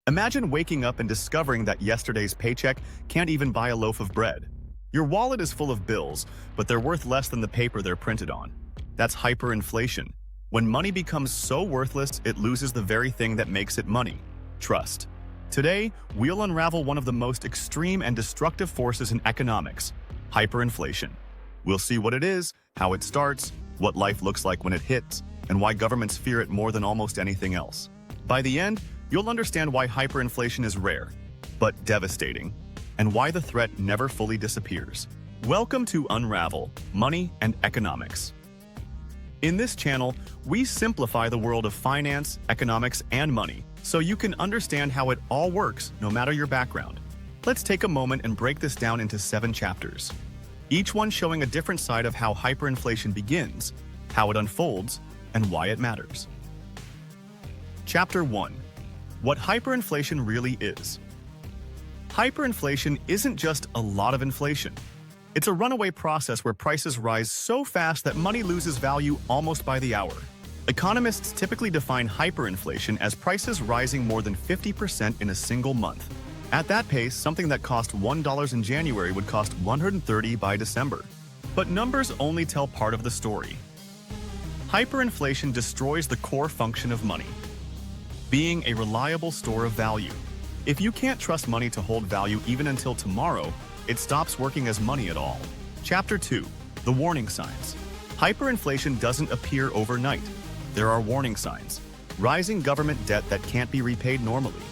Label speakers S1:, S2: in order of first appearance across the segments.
S1: Imagine waking up and discovering that yesterday's paycheck can't even buy a loaf of bread. Your wallet is full of bills, but they're worth less than the paper they're printed on. That's hyperinflation. When money becomes so worthless, it loses the very thing that makes it money: trust. Today, we'll unravel one of the most extreme and destructive forces in economics: hyperinflation. We'll see what it is, how it starts, what life looks like when it hits, and why governments fear it more than almost anything else. By the end, you'll understand why hyperinflation is rare, but devastating, and why the threat never fully disappears. Welcome to Unravel Money and Economics. In this channel, we simplify the world of finance, economics, and money, so you can understand how it all works no matter your background. Let's take a moment and break this down into 7 chapters, each one showing a different side of how hyperinflation begins, how it unfolds, and why it matters. Chapter 1. What hyperinflation really is. Hyperinflation isn't just a lot of inflation. It's a runaway process where prices rise so fast that money loses value almost by the hour. Economists typically define hyperinflation as prices rising more than 50% in a single month. At that pace, something that cost $1 in January would cost $130 by December. But numbers only tell part of the story. Hyperinflation destroys the core function of money, being a reliable store of value. If you can't trust money to hold value even until tomorrow, it stops working as money at all. Chapter 2. The warning signs. Hyperinflation doesn't appear overnight. There are warning signs: rising government debt that can't be repaid normally,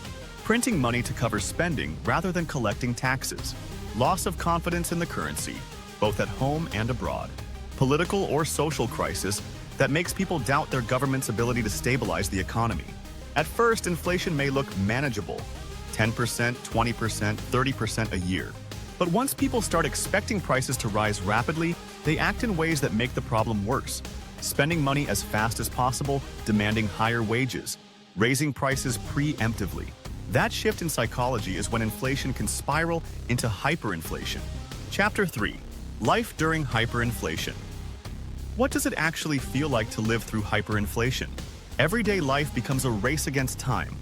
S1: printing money to cover spending rather than collecting taxes, loss of confidence in the currency, both at home and abroad, political or social crisis that makes people doubt their government's ability to stabilize the economy. At first, inflation may look manageable, 10%, 20%, 30% a year. But once people start expecting prices to rise rapidly, they act in ways that make the problem worse. Spending money as fast as possible, demanding higher wages, raising prices preemptively. That shift in psychology is when inflation can spiral into hyperinflation. Chapter 3. Life during hyperinflation. What does it actually feel like to live through hyperinflation? Everyday life becomes a race against time.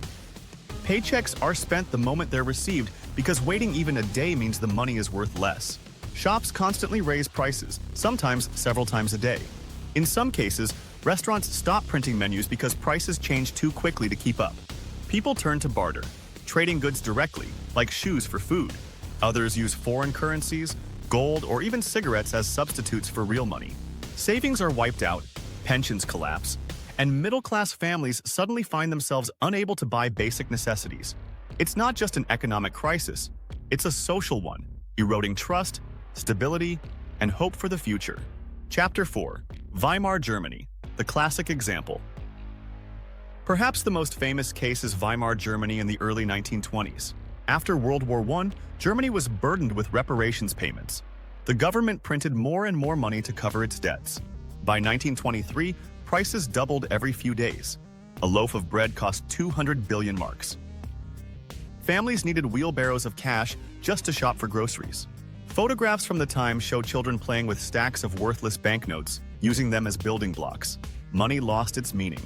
S1: Paychecks are spent the moment they're received because waiting even a day means the money is worth less. Shops constantly raise prices, sometimes several times a day. In some cases, restaurants stop printing menus because prices change too quickly to keep up. People turn to barter, trading goods directly, like shoes for food. Others use foreign currencies, gold, or even cigarettes as substitutes for real money. Savings are wiped out, pensions collapse, and middle-class families suddenly find themselves unable to buy basic necessities. It's not just an economic crisis, it's a social one, eroding trust, stability, and hope for the future. Chapter 4. Weimar Germany, the classic example. Perhaps the most famous case is Weimar Germany in the early 1920s. After World War I, Germany was burdened with reparations payments. The government printed more and more money to cover its debts. By 1923, prices doubled every few days. A loaf of bread cost 200 billion marks. Families needed wheelbarrows of cash just to shop for groceries. Photographs from the time show children playing with stacks of worthless banknotes, using them as building blocks. Money lost its meaning.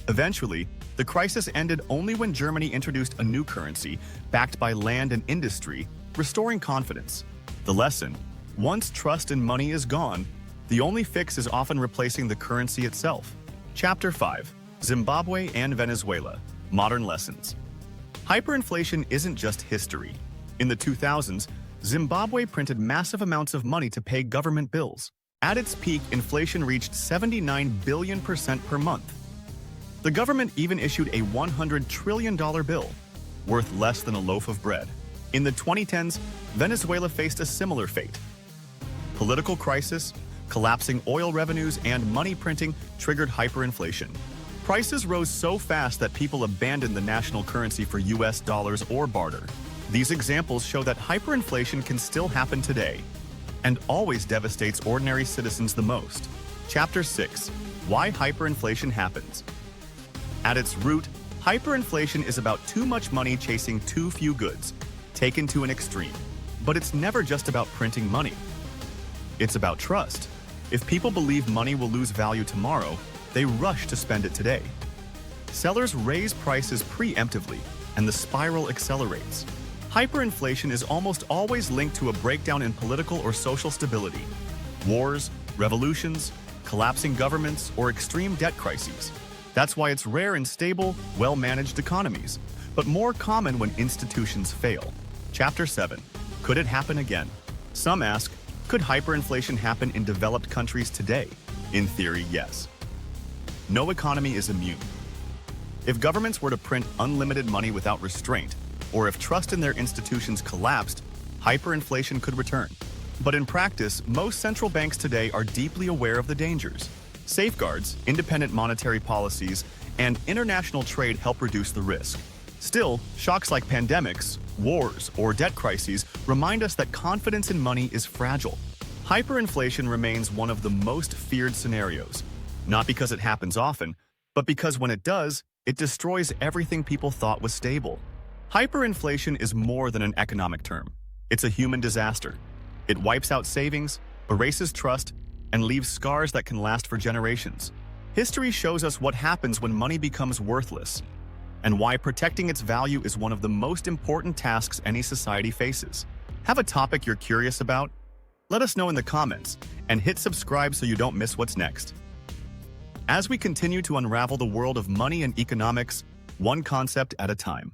S1: Eventually, the crisis ended only when Germany introduced a new currency backed by land and industry, restoring confidence. The lesson: once trust in money is gone, the only fix is often replacing the currency itself. Chapter 5. Zimbabwe and Venezuela. Modern lessons. Hyperinflation isn't just history. In the 2000s, Zimbabwe printed massive amounts of money to pay government bills. At its peak, inflation reached 79% per month. The government even issued a $100 trillion bill, worth less than a loaf of bread. In the 2010s, Venezuela faced a similar fate. Political crisis, collapsing oil revenues, and money printing triggered hyperinflation. Prices rose so fast that people abandoned the national currency for US dollars or barter. These examples show that hyperinflation can still happen today, and always devastates ordinary citizens the most. Chapter 6. Why hyperinflation happens. At its root, hyperinflation is about too much money chasing too few goods, taken to an extreme. But it's never just about printing money. It's about trust. If people believe money will lose value tomorrow, they rush to spend it today. Sellers raise prices preemptively, and the spiral accelerates. Hyperinflation is almost always linked to a breakdown in political or social stability. Wars, revolutions, collapsing governments, or extreme debt crises. That's why it's rare in stable, well-managed economies, but more common when institutions fail. Chapter 7. Could it happen again? Some ask, could hyperinflation happen in developed countries today? In theory, yes. No economy is immune. If governments were to print unlimited money without restraint, or if trust in their institutions collapsed, hyperinflation could return. But in practice, most central banks today are deeply aware of the dangers. Safeguards, independent monetary policies, and international trade help reduce the risk. Still, shocks like pandemics, wars, or debt crises remind us that confidence in money is fragile. Hyperinflation remains one of the most feared scenarios, not because it happens often, but because when it does, it destroys everything people thought was stable. Hyperinflation is more than an economic term. It's a human disaster. It wipes out savings, erases trust, and leaves scars that can last for generations. History shows us what happens when money becomes worthless, and why protecting its value is one of the most important tasks any society faces. Have a topic you're curious about? Let us know in the comments, and hit subscribe so you don't miss what's next. As we continue to unravel the world of money and economics, one concept at a time.